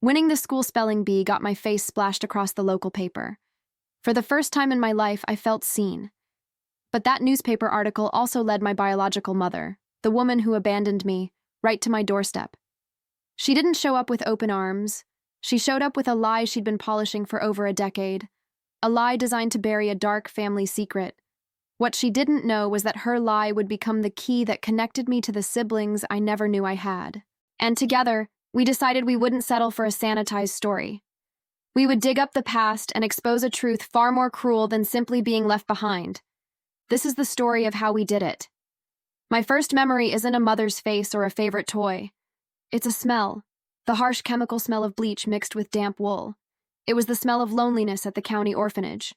Winning the school spelling bee got my face splashed across the local paper. For the first time in my life, I felt seen. But that newspaper article also led my biological mother, the woman who abandoned me, right to my doorstep. She didn't show up with open arms. She showed up with a lie she'd been polishing for over a decade. A lie designed to bury a dark family secret. What she didn't know was that her lie would become the key that connected me to the siblings I never knew I had. And together, we decided we wouldn't settle for a sanitized story. We would dig up the past and expose a truth far more cruel than simply being left behind. This is the story of how we did it. My first memory isn't a mother's face or a favorite toy. It's a smell, the harsh chemical smell of bleach mixed with damp wool. It was the smell of loneliness at the county orphanage.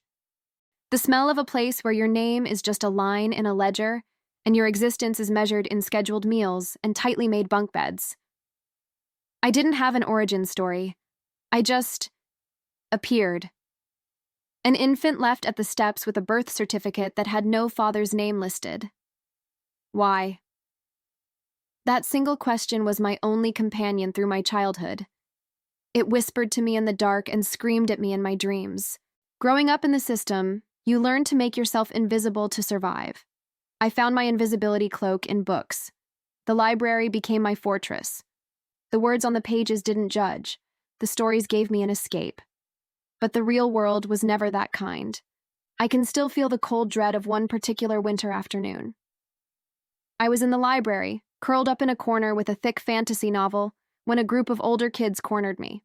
The smell of a place where your name is just a line in a ledger and your existence is measured in scheduled meals and tightly made bunk beds. I didn't have an origin story. I just appeared. An infant left at the steps with a birth certificate that had no father's name listed. Why? That single question was my only companion through my childhood. It whispered to me in the dark and screamed at me in my dreams. Growing up in the system, you learn to make yourself invisible to survive. I found my invisibility cloak in books. The library became my fortress. The words on the pages didn't judge. The stories gave me an escape. But the real world was never that kind. I can still feel the cold dread of one particular winter afternoon. I was in the library, curled up in a corner with a thick fantasy novel, when a group of older kids cornered me.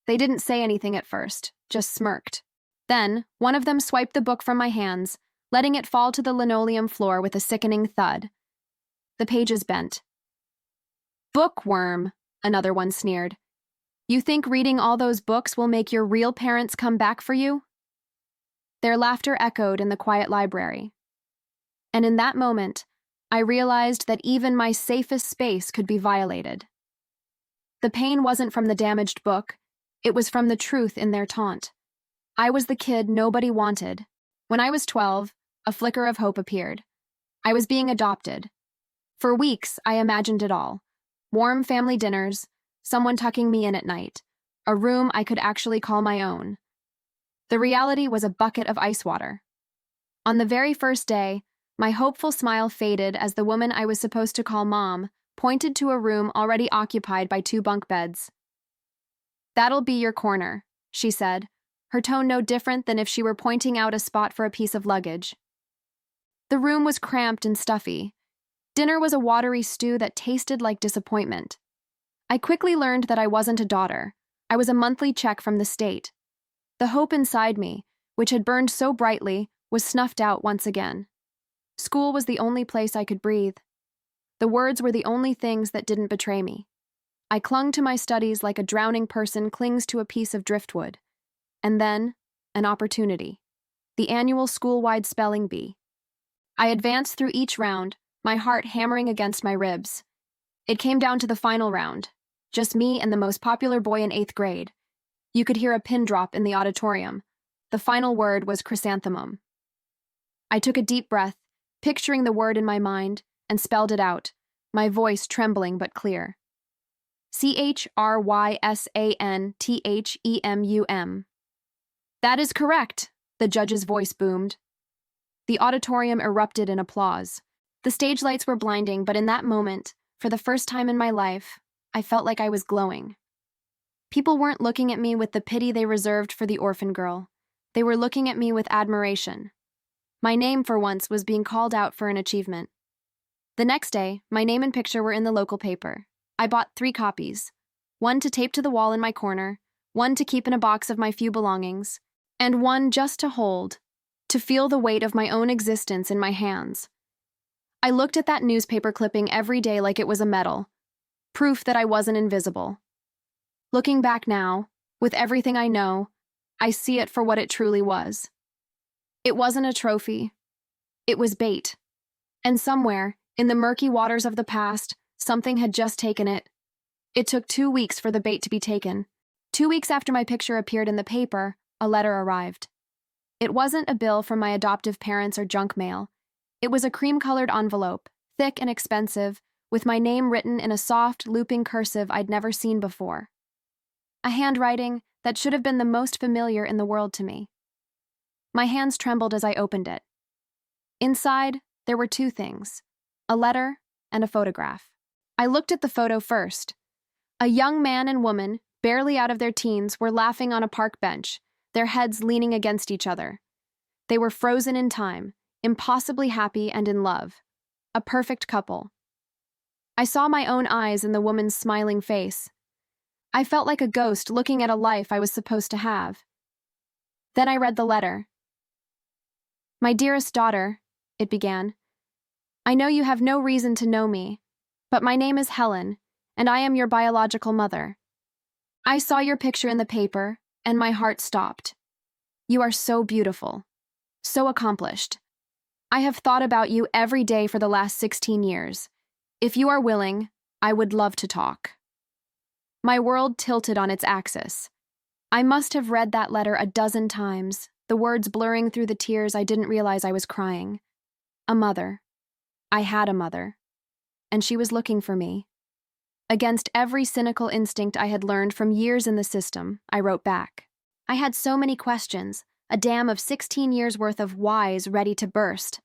They didn't say anything at first, just smirked. Then, one of them swiped the book from my hands, letting it fall to the linoleum floor with a sickening thud. The pages bent. "Bookworm," another one sneered. "You think reading all those books will make your real parents come back for you?" Their laughter echoed in the quiet library. And in that moment, I realized that even my safest space could be violated. The pain wasn't from the damaged book, it was from the truth in their taunt. I was the kid nobody wanted. When I was 12, a flicker of hope appeared. I was being adopted. For weeks, I imagined it all. Warm family dinners, someone tucking me in at night, a room I could actually call my own. The reality was a bucket of ice water. On the very first day, my hopeful smile faded as the woman I was supposed to call Mom pointed to a room already occupied by 2 bunk beds. "That'll be your corner," she said, her tone no different than if she were pointing out a spot for a piece of luggage. The room was cramped and stuffy. Dinner was a watery stew that tasted like disappointment. I quickly learned that I wasn't a daughter. I was a monthly check from the state. The hope inside me, which had burned so brightly, was snuffed out once again. School was the only place I could breathe. The words were the only things that didn't betray me. I clung to my studies like a drowning person clings to a piece of driftwood. And then, an opportunity. The annual school-wide spelling bee. I advanced through each round, my heart hammering against my ribs. It came down to the final round. Just me and the most popular boy in 8th grade. You could hear a pin drop in the auditorium. The final word was chrysanthemum. I took a deep breath, picturing the word in my mind, and spelled it out, my voice trembling but clear. CHRYSANTHEMUM. "That is correct," the judge's voice boomed. The auditorium erupted in applause. The stage lights were blinding, but in that moment, for the first time in my life, I felt like I was glowing. People weren't looking at me with the pity they reserved for the orphan girl. They were looking at me with admiration. My name, for once, was being called out for an achievement. The next day, my name and picture were in the local paper. I bought 3 copies, one to tape to the wall in my corner, one to keep in a box of my few belongings, and one just to hold, to feel the weight of my own existence in my hands. I looked at that newspaper clipping every day like it was a medal, proof that I wasn't invisible. Looking back now, with everything I know, I see it for what it truly was. It wasn't a trophy. It was bait. And somewhere, in the murky waters of the past, something had just taken it. It took 2 weeks for the bait to be taken. 2 weeks after my picture appeared in the paper, a letter arrived. It wasn't a bill from my adoptive parents or junk mail. It was a cream-colored envelope, thick and expensive, with my name written in a soft, looping cursive I'd never seen before. a handwriting that should have been the most familiar in the world to me. My hands trembled as I opened it. Inside, there were two things: a letter and a photograph. I looked at the photo first. A young man and woman, barely out of their teens, were laughing on a park bench, their heads leaning against each other. They were frozen in time, impossibly happy and in love. A perfect couple. I saw my own eyes in the woman's smiling face. I felt like a ghost looking at a life I was supposed to have. Then I read the letter. "My dearest daughter," it began, "I know you have no reason to know me, but my name is Helen, and I am your biological mother. I saw your picture in the paper, and my heart stopped. You are so beautiful, so accomplished. I have thought about you every day for the last 16 years. If you are willing, I would love to talk." My world tilted on its axis. I must have read that letter a dozen times, the words blurring through the tears I didn't realize I was crying. A mother. I had a mother. And she was looking for me. Against every cynical instinct I had learned from years in the system, I wrote back. I had so many questions, a dam of 16 years' worth of whys ready to burst.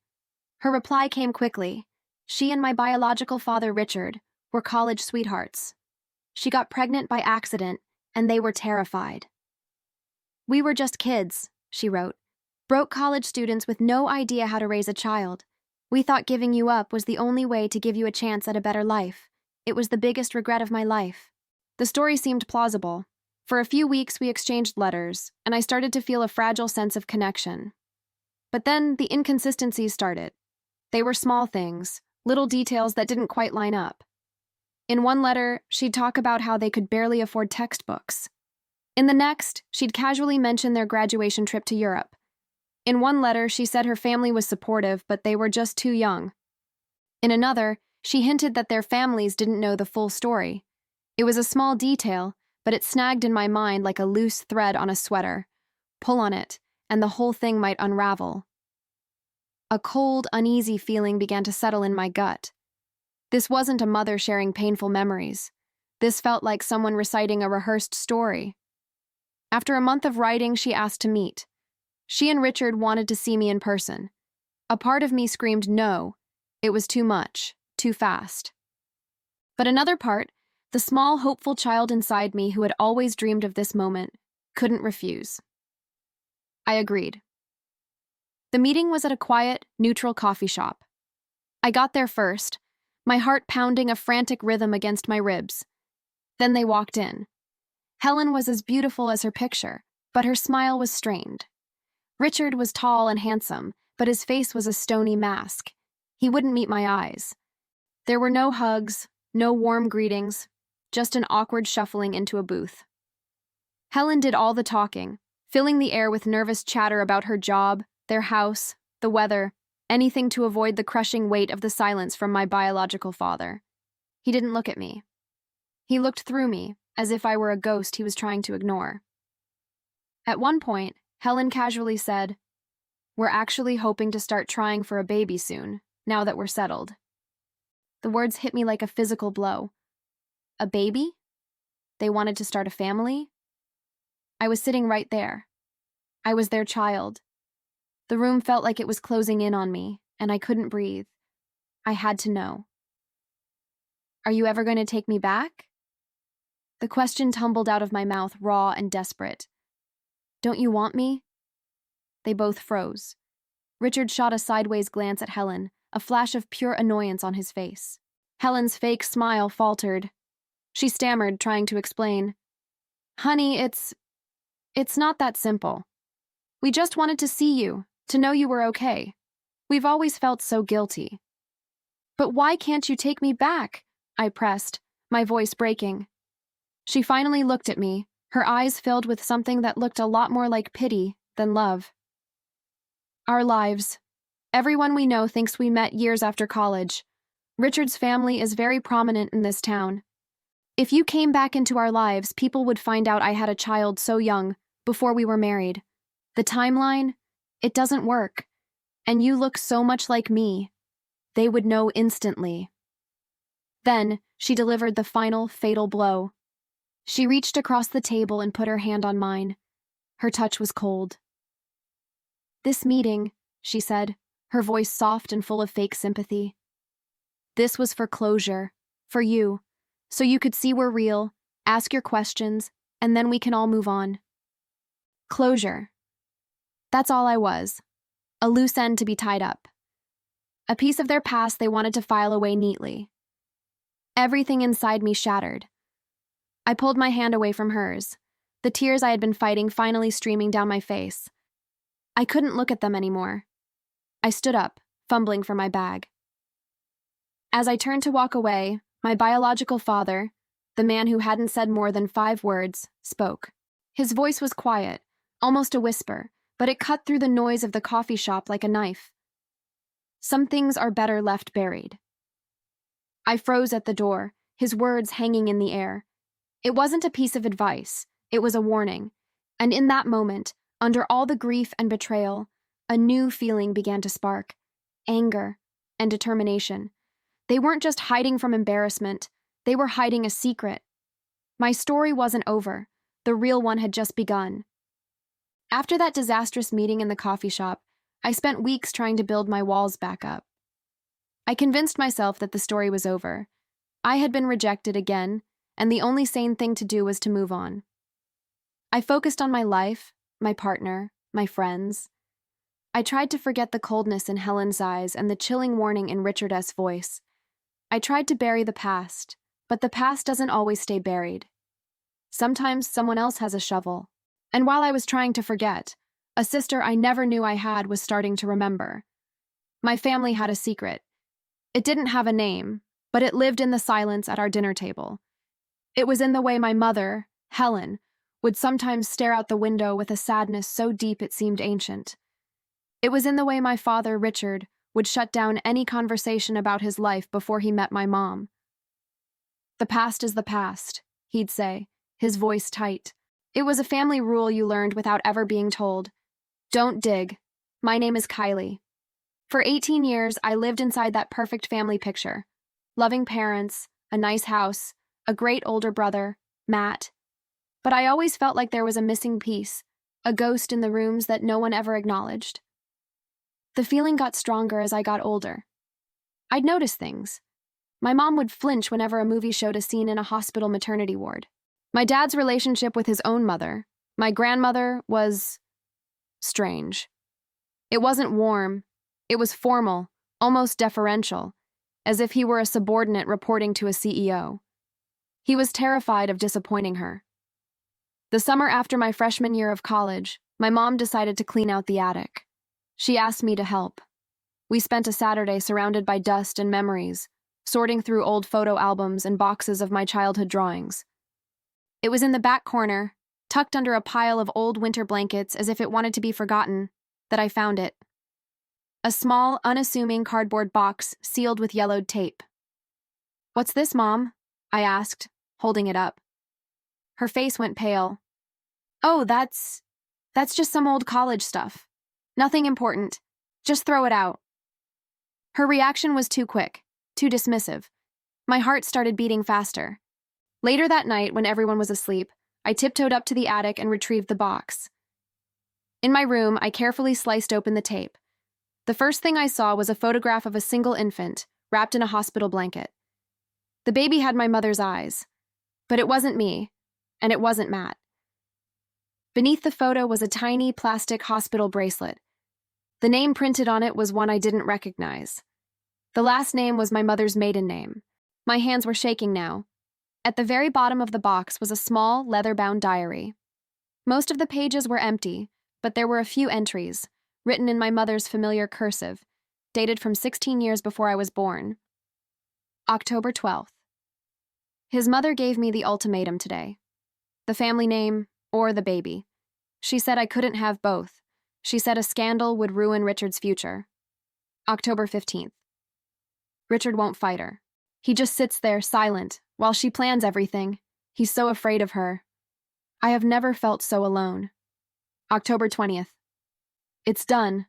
Her reply came quickly. She and my biological father, Richard, were college sweethearts. She got pregnant by accident, and they were terrified. "We were just kids," she wrote, "broke college students with no idea how to raise a child. We thought giving you up was the only way to give you a chance at a better life. It was the biggest regret of my life." The story seemed plausible. For a few weeks we exchanged letters, and I started to feel a fragile sense of connection. But then the inconsistencies started. They were small things, little details that didn't quite line up. In one letter, she'd talk about how they could barely afford textbooks. In the next, she'd casually mention their graduation trip to Europe. In one letter, she said her family was supportive, but they were just too young. In another, she hinted that their families didn't know the full story. It was a small detail, but it snagged in my mind like a loose thread on a sweater. Pull on it, and the whole thing might unravel. A cold, uneasy feeling began to settle in my gut. This wasn't a mother sharing painful memories. This felt like someone reciting a rehearsed story. After a month of writing, she asked to meet. She and Richard wanted to see me in person. A part of me screamed no. It was too much, too fast. But another part, the small, hopeful child inside me who had always dreamed of this moment, couldn't refuse. I agreed. The meeting was at a quiet, neutral coffee shop. I got there first, my heart pounding a frantic rhythm against my ribs. Then they walked in. Helen was as beautiful as her picture, but her smile was strained. Richard was tall and handsome, but his face was a stony mask. He wouldn't meet my eyes. There were no hugs, no warm greetings, just an awkward shuffling into a booth. Helen did all the talking, filling the air with nervous chatter about her job, their house, the weather, anything to avoid the crushing weight of the silence from my biological father. He didn't look at me. He looked through me, as if I were a ghost he was trying to ignore. At one point, Helen casually said, "We're actually hoping to start trying for a baby soon, now that we're settled." The words hit me like a physical blow. A baby? They wanted to start a family? I was sitting right there. I was their child. The room felt like it was closing in on me, and I couldn't breathe. I had to know. "Are you ever going to take me back?" The question tumbled out of my mouth raw and desperate. "Don't you want me?" They both froze. Richard shot a sideways glance at Helen, a flash of pure annoyance on his face. Helen's fake smile faltered. She stammered, trying to explain. "Honey, it's not that simple. We just wanted to see you, to know you were okay. We've always felt so guilty." "But why can't you take me back?" I pressed, my voice breaking. She finally looked at me, her eyes filled with something that looked a lot more like pity than love. "Our lives. Everyone we know thinks we met years after college. Richard's family is very prominent in this town. If you came back into our lives, people would find out I had a child so young, before we were married. The timeline, it doesn't work. And you look so much like me. They would know instantly." Then she delivered the final, fatal blow. She reached across the table and put her hand on mine. Her touch was cold. "This meeting," she said, her voice soft and full of fake sympathy. "This was for closure, for you, so you could see we're real, ask your questions, and then we can all move on." Closure. That's all I was. A loose end to be tied up. A piece of their past they wanted to file away neatly. Everything inside me shattered. I pulled my hand away from hers, the tears I had been fighting finally streaming down my face. I couldn't look at them anymore. I stood up, fumbling for my bag. As I turned to walk away, my biological father, the man who hadn't said more than 5 words, spoke. His voice was quiet, almost a whisper, but it cut through the noise of the coffee shop like a knife. "Some things are better left buried." I froze at the door, his words hanging in the air. It wasn't a piece of advice, it was a warning. And in that moment, under all the grief and betrayal, a new feeling began to spark: anger and determination. They weren't just hiding from embarrassment, they were hiding a secret. My story wasn't over, the real one had just begun. After that disastrous meeting in the coffee shop, I spent weeks trying to build my walls back up. I convinced myself that the story was over. I had been rejected again, and the only sane thing to do was to move on. I focused on my life, my partner, my friends. I tried to forget the coldness in Helen's eyes and the chilling warning in Richard S.'s voice. I tried to bury the past, but the past doesn't always stay buried. Sometimes someone else has a shovel. And while I was trying to forget, a sister I never knew I had was starting to remember. My family had a secret. It didn't have a name, but it lived in the silence at our dinner table. It was in the way my mother, Helen, would sometimes stare out the window with a sadness so deep it seemed ancient. It was in the way my father, Richard, would shut down any conversation about his life before he met my mom. "The past is the past," he'd say, his voice tight. It was a family rule you learned without ever being told. "Don't dig. My name is Kylie." For 18 years, I lived inside that perfect family picture. Loving parents, a nice house, a great older brother, Matt. But I always felt like there was a missing piece, a ghost in the rooms that no one ever acknowledged. The feeling got stronger as I got older. I'd notice things. My mom would flinch whenever a movie showed a scene in a hospital maternity ward. My dad's relationship with his own mother, my grandmother, was strange. It wasn't warm. It was formal, almost deferential, as if he were a subordinate reporting to a CEO. He was terrified of disappointing her. The summer after my freshman year of college, my mom decided to clean out the attic. She asked me to help. We spent a Saturday surrounded by dust and memories, sorting through old photo albums and boxes of my childhood drawings. It was in the back corner, tucked under a pile of old winter blankets as if it wanted to be forgotten, that I found it. A small, unassuming cardboard box sealed with yellowed tape. "What's this, Mom?" I asked, holding it up. Her face went pale. "Oh, that's just some old college stuff. Nothing important. Just throw it out." Her reaction was too quick, too dismissive. My heart started beating faster. Later that night, when everyone was asleep, I tiptoed up to the attic and retrieved the box. In my room, I carefully sliced open the tape. The first thing I saw was a photograph of a single infant, wrapped in a hospital blanket. The baby had my mother's eyes, but it wasn't me, and it wasn't Matt. Beneath the photo was a tiny plastic hospital bracelet. The name printed on it was one I didn't recognize. The last name was my mother's maiden name. My hands were shaking now. At the very bottom of the box was a small, leather-bound diary. Most of the pages were empty, but there were a few entries, written in my mother's familiar cursive, dated from 16 years before I was born. October 12th. His mother gave me the ultimatum today. The family name, or the baby. She said I couldn't have both. She said a scandal would ruin Richard's future. October 15th. Richard won't fight her. He just sits there, silent, while she plans everything. He's so afraid of her. I have never felt so alone. October 20th. It's done.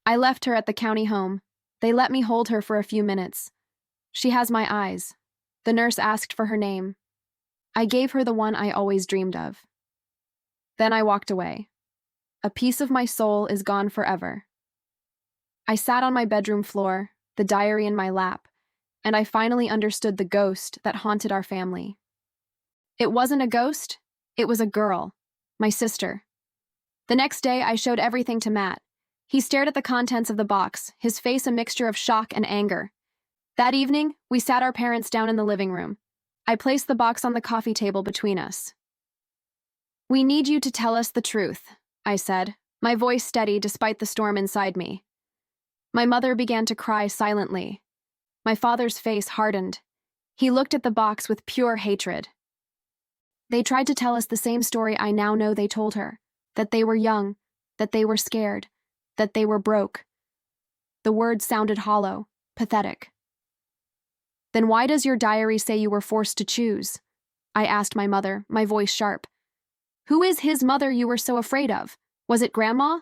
I left her at the county home. They let me hold her for a few minutes. She has my eyes. The nurse asked for her name. I gave her the one I always dreamed of. Then I walked away. A piece of my soul is gone forever. I sat on my bedroom floor, the diary in my lap, and I finally understood the ghost that haunted our family. It wasn't a ghost, it was a girl, my sister. The next day, I showed everything to Matt. He stared at the contents of the box, his face a mixture of shock and anger. That evening, we sat our parents down in the living room. I placed the box on the coffee table between us. "We need you to tell us the truth," I said, my voice steady despite the storm inside me. My mother began to cry silently. My father's face hardened. He looked at the box with pure hatred. They tried to tell us the same story I now know they told her, that they were young, that they were scared, that they were broke. The words sounded hollow, pathetic. "Then why does your diary say you were forced to choose?" I asked my mother, my voice sharp. "Who is his mother you were so afraid of? Was it Grandma?"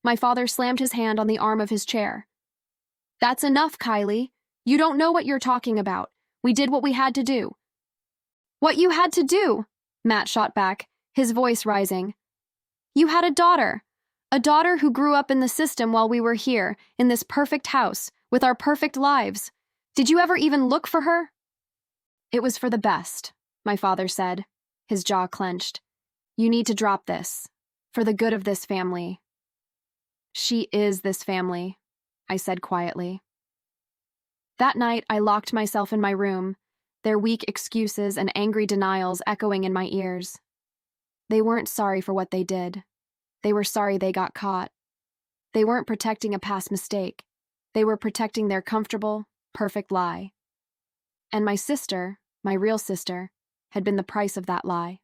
My father slammed his hand on the arm of his chair. "That's enough, Kylie. You don't know what you're talking about. We did what we had to do." "What you had to do?" Matt shot back, his voice rising. "You had a daughter who grew up in the system while we were here, in this perfect house, with our perfect lives. Did you ever even look for her?" "It was for the best," my father said, his jaw clenched. "You need to drop this, for the good of this family." "She is this family," I said quietly. That night, I locked myself in my room, their weak excuses and angry denials echoing in my ears. They weren't sorry for what they did. They were sorry they got caught. They weren't protecting a past mistake. They were protecting their comfortable, perfect lie. And my sister, my real sister, had been the price of that lie.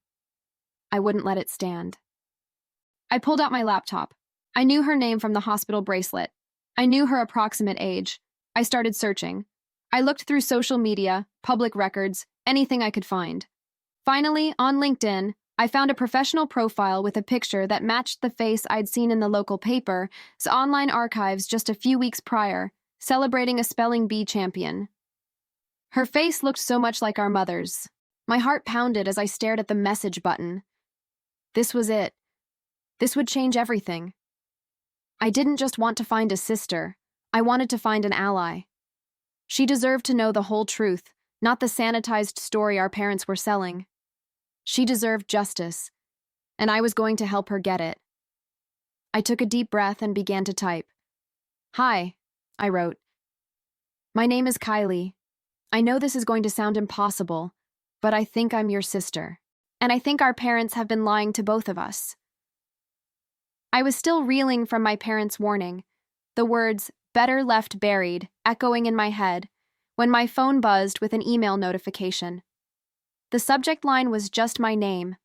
I wouldn't let it stand. I pulled out my laptop. I knew her name from the hospital bracelet. I knew her approximate age. I started searching. I looked through social media, public records, anything I could find. Finally, on LinkedIn, I found a professional profile with a picture that matched the face I'd seen in the local paper's online archives just a few weeks prior, celebrating a spelling bee champion. Her face looked so much like our mother's. My heart pounded as I stared at the message button. This was it. This would change everything. I didn't just want to find a sister. I wanted to find an ally. She deserved to know the whole truth, not the sanitized story our parents were selling. She deserved justice, and I was going to help her get it. I took a deep breath and began to type. "Hi," I wrote. "My name is Kylie. I know this is going to sound impossible, but I think I'm your sister, and I think our parents have been lying to both of us." I was still reeling from my parents' warning, the words, "better left buried," echoing in my head, when my phone buzzed with an email notification. The subject line was just my name.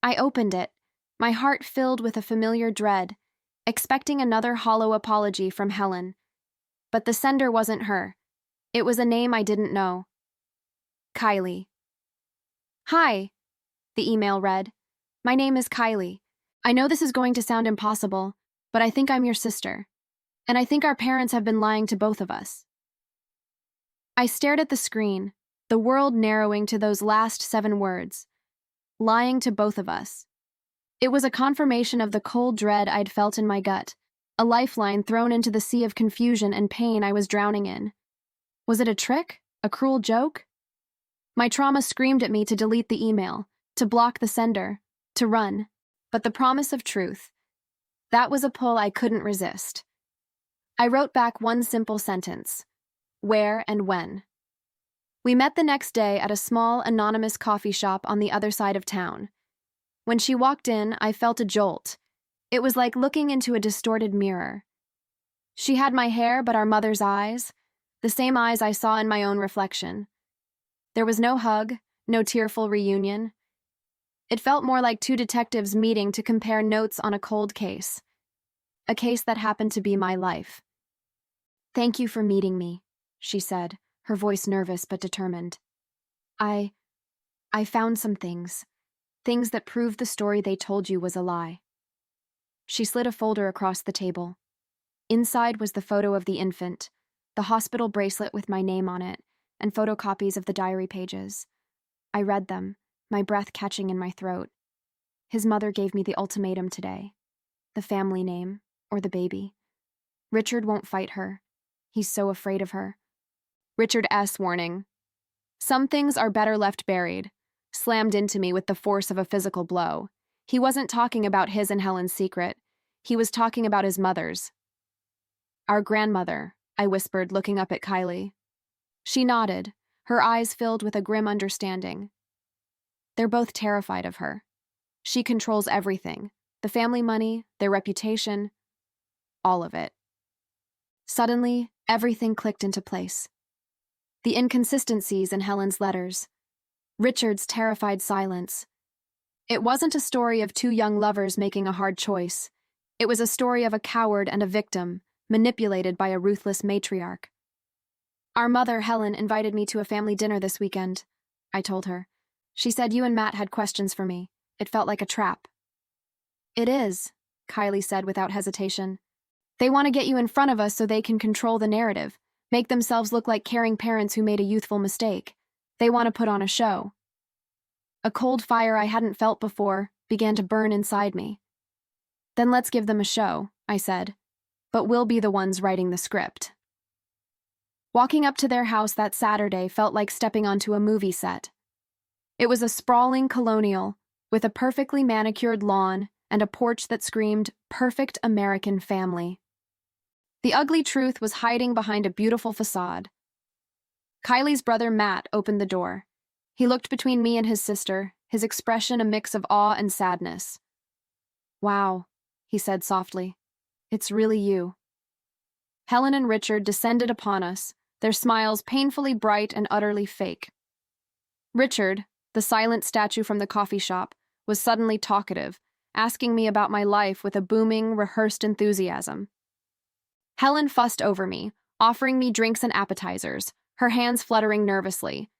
I opened it, my heart filled with a familiar dread, expecting another hollow apology from Helen. But the sender wasn't her. It was a name I didn't know. Kylie. "Hi," the email read. "My name is Kylie. I know this is going to sound impossible, but I think I'm your sister. And I think our parents have been lying to both of us." I stared at the screen, the world narrowing to those last 7 words. Lying to both of us. It was a confirmation of the cold dread I'd felt in my gut, a lifeline thrown into the sea of confusion and pain I was drowning in. Was it a trick? A cruel joke? My trauma screamed at me to delete the email, to block the sender, to run. But the promise of truth, that was a pull I couldn't resist. I wrote back one simple sentence. Where and when. We met the next day at a small, anonymous coffee shop on the other side of town. When she walked in, I felt a jolt. It was like looking into a distorted mirror. She had my hair but our mother's eyes, the same eyes I saw in my own reflection. There was no hug, no tearful reunion. It felt more like 2 detectives meeting to compare notes on a cold case. A case that happened to be my life. "Thank you for meeting me," she said, her voice nervous but determined. I found some things that proved the story they told you was a lie." She slid a folder across the table. Inside was the photo of the infant, the hospital bracelet with my name on it, and photocopies of the diary pages. I read them, my breath catching in my throat. His mother gave me the ultimatum today. The family name, or the baby. Richard won't fight her. He's so afraid of her. Richard S. warning. Some things are better left buried. Slammed into me with the force of a physical blow. He wasn't talking about his and Helen's secret. He was talking about his mother's. Our grandmother, I whispered, looking up at Kylie. She nodded, her eyes filled with a grim understanding. They're both terrified of her. She controls everything. The family money, their reputation, all of it. Suddenly, everything clicked into place. The inconsistencies in Helen's letters. Richard's terrified silence. It wasn't a story of two young lovers making a hard choice. It was a story of a coward and a victim, manipulated by a ruthless matriarch. Our mother, Helen, invited me to a family dinner this weekend, I told her. She said you and Matt had questions for me. It felt like a trap. It is, Kylie said without hesitation. They want to get you in front of us so they can control the narrative, make themselves look like caring parents who made a youthful mistake. They want to put on a show. A cold fire I hadn't felt before began to burn inside me. Then let's give them a show, I said, but we'll be the ones writing the script. Walking up to their house that Saturday felt like stepping onto a movie set. It was a sprawling colonial with a perfectly manicured lawn and a porch that screamed, perfect American family. The ugly truth was hiding behind a beautiful facade. Kylie's brother Matt opened the door. He looked between me and his sister, his expression a mix of awe and sadness. Wow, he said softly. It's really you. Helen and Richard descended upon us, their smiles painfully bright and utterly fake. Richard, the silent statue from the coffee shop, was suddenly talkative, asking me about my life with a booming, rehearsed enthusiasm. Helen fussed over me, offering me drinks and appetizers, her hands fluttering nervously.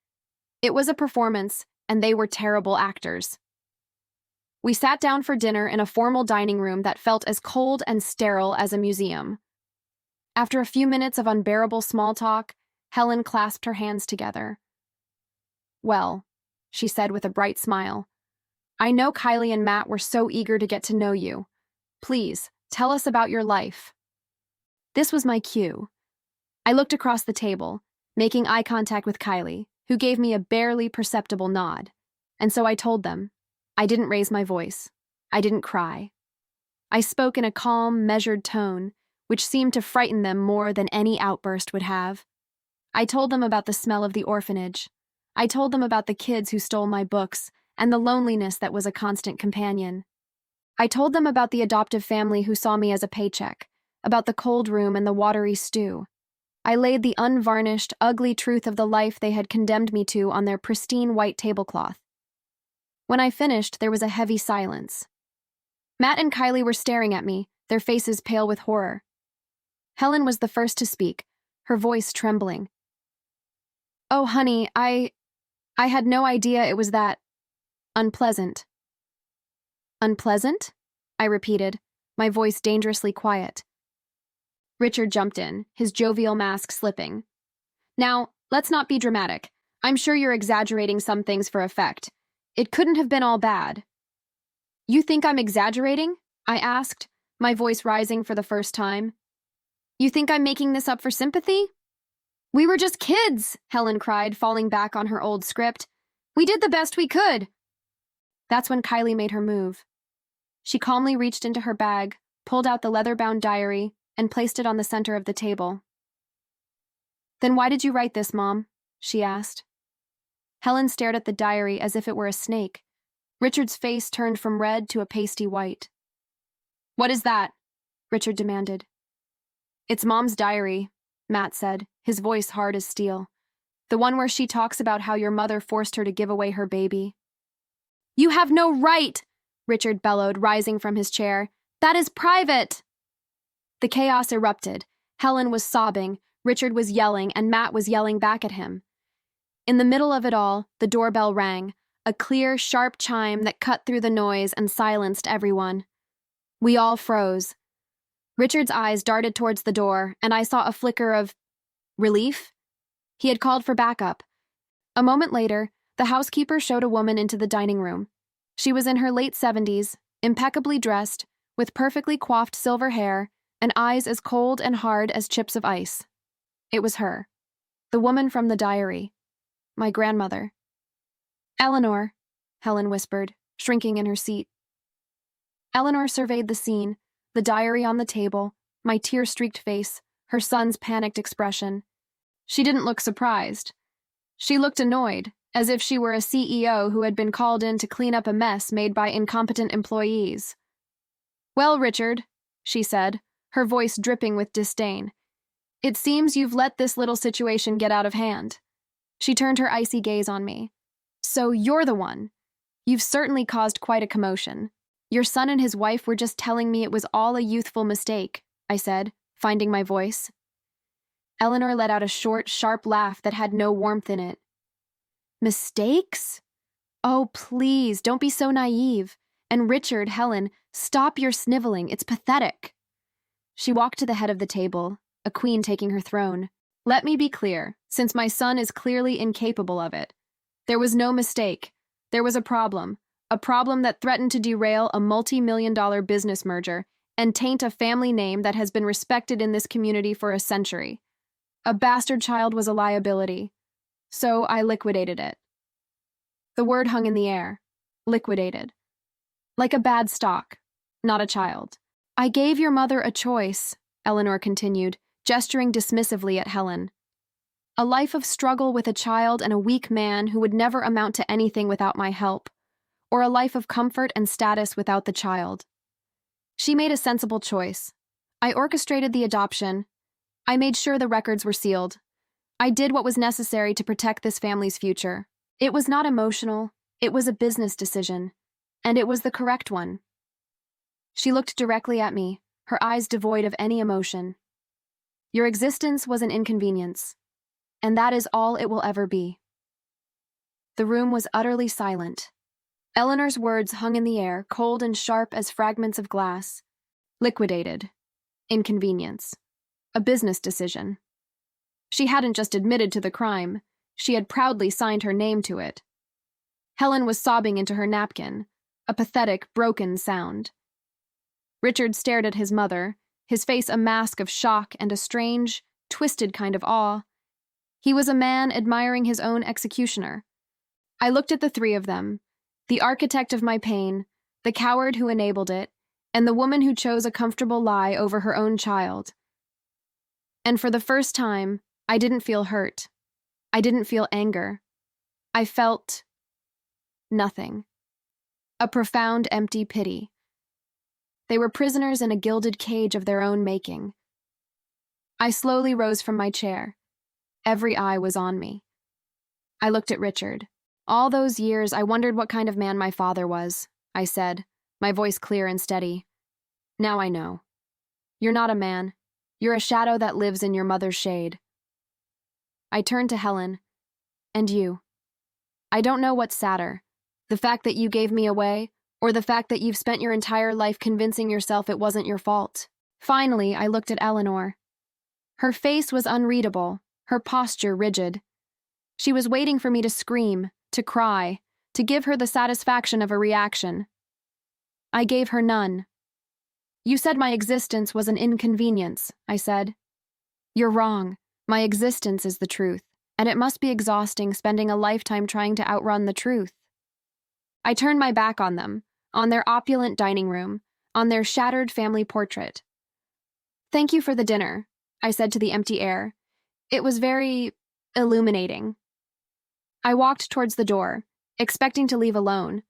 It was a performance, and they were terrible actors. We sat down for dinner in a formal dining room that felt as cold and sterile as a museum. After a few minutes of unbearable small talk, Helen clasped her hands together. Well, she said with a bright smile, I know Kylie and Matt were so eager to get to know you. Please, tell us about your life. This was my cue. I looked across the table, making eye contact with Kylie, who gave me a barely perceptible nod. And so I told them. I didn't raise my voice. I didn't cry. I spoke in a calm, measured tone, which seemed to frighten them more than any outburst would have. I told them about the smell of the orphanage. I told them about the kids who stole my books and the loneliness that was a constant companion. I told them about the adoptive family who saw me as a paycheck, about the cold room and the watery stew. I laid the unvarnished, ugly truth of the life they had condemned me to on their pristine white tablecloth. When I finished, there was a heavy silence. Matt and Kylie were staring at me, their faces pale with horror. Helen was the first to speak, her voice trembling. Oh, honey, I had no idea it was that unpleasant. Unpleasant? I repeated, my voice dangerously quiet. Richard jumped in, his jovial mask slipping. Now, let's not be dramatic. I'm sure you're exaggerating some things for effect. It couldn't have been all bad. You think I'm exaggerating? I asked, my voice rising for the first time. You think I'm making this up for sympathy? We were just kids, Helen cried, falling back on her old script. We did the best we could. That's when Kylie made her move. She calmly reached into her bag, pulled out the leather-bound diary, and placed it on the center of the table. Then why did you write this, Mom? She asked. Helen stared at the diary as if it were a snake. Richard's face turned from red to a pasty white. What is that? Richard demanded. It's Mom's diary, Matt said, his voice hard as steel. The one where she talks about how your mother forced her to give away her baby. You have no right, Richard bellowed, rising from his chair. That is private. The chaos erupted. Helen was sobbing, Richard was yelling, and Matt was yelling back at him. In the middle of it all, the doorbell rang, a clear, sharp chime that cut through the noise and silenced everyone. We all froze. Richard's eyes darted towards the door, and I saw a flicker of relief. He had called for backup. A moment later, The housekeeper showed a woman into the dining room. She was in her late 70s, impeccably dressed, with perfectly coiffed silver hair and eyes as cold and hard as chips of ice. It was her, the woman from the diary, my grandmother. "Eleanor," Helen whispered, shrinking in her seat. Eleanor surveyed the scene, the diary on the table, my tear-streaked face, her son's panicked expression. She didn't look surprised. She looked annoyed, as if she were a CEO who had been called in to clean up a mess made by incompetent employees. "Well, Richard," she said, her voice dripping with disdain, "it seems you've let this little situation get out of hand." She turned her icy gaze on me. "So you're the one. You've certainly caused quite a commotion. Your son and his wife were just telling me it was all a youthful mistake," I said, finding my voice. Eleanor let out a short, sharp laugh that had no warmth in it. "Mistakes? Oh, please, don't be so naive. And Richard, Helen, stop your sniveling. It's pathetic." She walked to the head of the table, a queen taking her throne. "Let me be clear, since my son is clearly incapable of it. There was no mistake. There was a problem that threatened to derail a multi-million-dollar business merger and taint a family name that has been respected in this community for a century. A bastard child was a liability, so I liquidated it." The word hung in the air. Liquidated. Like a bad stock, not a child. "I gave your mother a choice," Eleanor continued, gesturing dismissively at Helen. "A life of struggle with a child and a weak man who would never amount to anything without my help, or a life of comfort and status without the child. She made a sensible choice. I orchestrated the adoption. I made sure the records were sealed. I did what was necessary to protect this family's future. It was not emotional, it was a business decision, and it was the correct one." She looked directly at me, her eyes devoid of any emotion. "Your existence was an inconvenience, and that is all it will ever be." The room was utterly silent. Eleanor's words hung in the air, cold and sharp as fragments of glass. Liquidated. Inconvenience. A business decision. She hadn't just admitted to the crime, she had proudly signed her name to it. Helen was sobbing into her napkin, a pathetic, broken sound. Richard stared at his mother, his face a mask of shock and a strange, twisted kind of awe. He was a man admiring his own executioner. I looked at the three of them, the architect of my pain, the coward who enabled it, and the woman who chose a comfortable lie over her own child. And for the first time, I didn't feel hurt. I didn't feel anger. I felt nothing. A profound, empty pity. They were prisoners in a gilded cage of their own making. I slowly rose from my chair. Every eye was on me. I looked at Richard. "All those years, I wondered what kind of man my father was," I said, my voice clear and steady. "Now I know. You're not a man. You're a shadow that lives in your mother's shade." I turned to Helen. "And you. I don't know what's sadder, the fact that you gave me away, or the fact that you've spent your entire life convincing yourself it wasn't your fault." Finally, I looked at Eleanor. Her face was unreadable, her posture rigid. She was waiting for me to scream, to cry, to give her the satisfaction of a reaction. I gave her none. "You said my existence was an inconvenience," I said. "You're wrong. My existence is the truth, and it must be exhausting spending a lifetime trying to outrun the truth." I turned my back on them, on their opulent dining room, on their shattered family portrait. "Thank you for the dinner," I said to the empty air. "It was very illuminating." I walked towards the door, expecting to leave alone,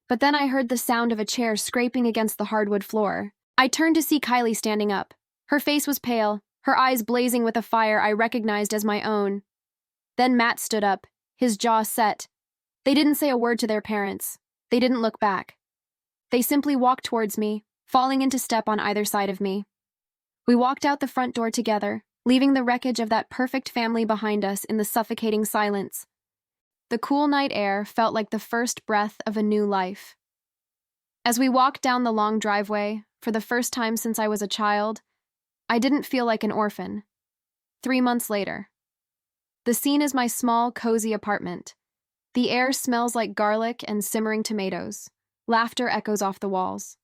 but then I heard the sound of a chair scraping against the hardwood floor. I turned to see Kylie standing up. Her face was pale, her eyes blazing with a fire I recognized as my own. Then Matt stood up, his jaw set. They didn't say a word to their parents. They didn't look back. They simply walked towards me, falling into step on either side of me. We walked out the front door together, leaving the wreckage of that perfect family behind us in the suffocating silence. The cool night air felt like the first breath of a new life. As we walked down the long driveway, for the first time since I was a child, I didn't feel like an orphan. 3 months later. The scene is my small, cozy apartment. The air smells like garlic and simmering tomatoes. Laughter echoes off the walls.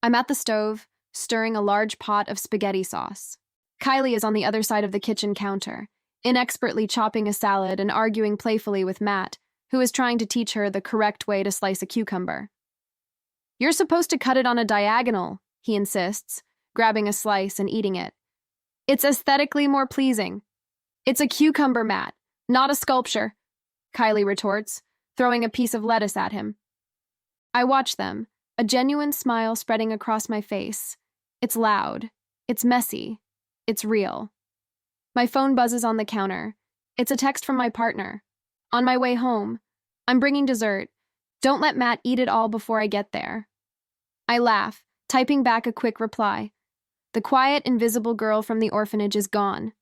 I'm at the stove, stirring a large pot of spaghetti sauce. Kylie is on the other side of the kitchen counter, inexpertly chopping a salad and arguing playfully with Matt, who is trying to teach her the correct way to slice a cucumber. "You're supposed to cut it on a diagonal," he insists, grabbing a slice and eating it. "It's aesthetically more pleasing." "It's a cucumber, Matt, not a sculpture," Kylie retorts, throwing a piece of lettuce at him. I watch them, a genuine smile spreading across my face. It's loud. It's messy. It's real. My phone buzzes on the counter. It's a text from my partner. "On my way home. I'm bringing dessert. Don't let Matt eat it all before I get there." I laugh, typing back a quick reply. The quiet, invisible girl from the orphanage is gone.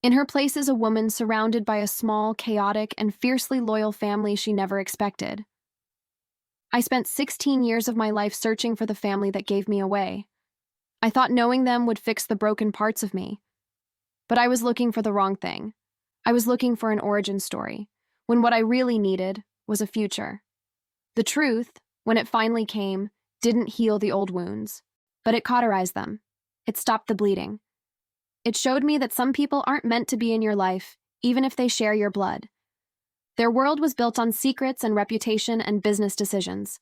In her place is a woman surrounded by a small, chaotic, and fiercely loyal family she never expected. I spent 16 years of my life searching for the family that gave me away. I thought knowing them would fix the broken parts of me. But I was looking for the wrong thing. I was looking for an origin story, when what I really needed was a future. The truth, when it finally came, didn't heal the old wounds, but it cauterized them. It stopped the bleeding. It showed me that some people aren't meant to be in your life, even if they share your blood. Their world was built on secrets and reputation and business decisions.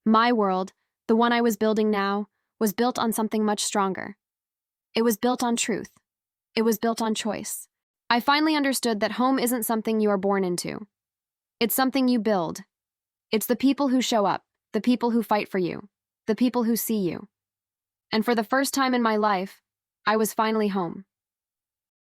My world, the one I was building now, was built on something much stronger. It was built on truth. It was built on choice. I finally understood that home isn't something you are born into. It's something you build. It's the people who show up, the people who fight for you, the people who see you. And for the first time in my life, I was finally home.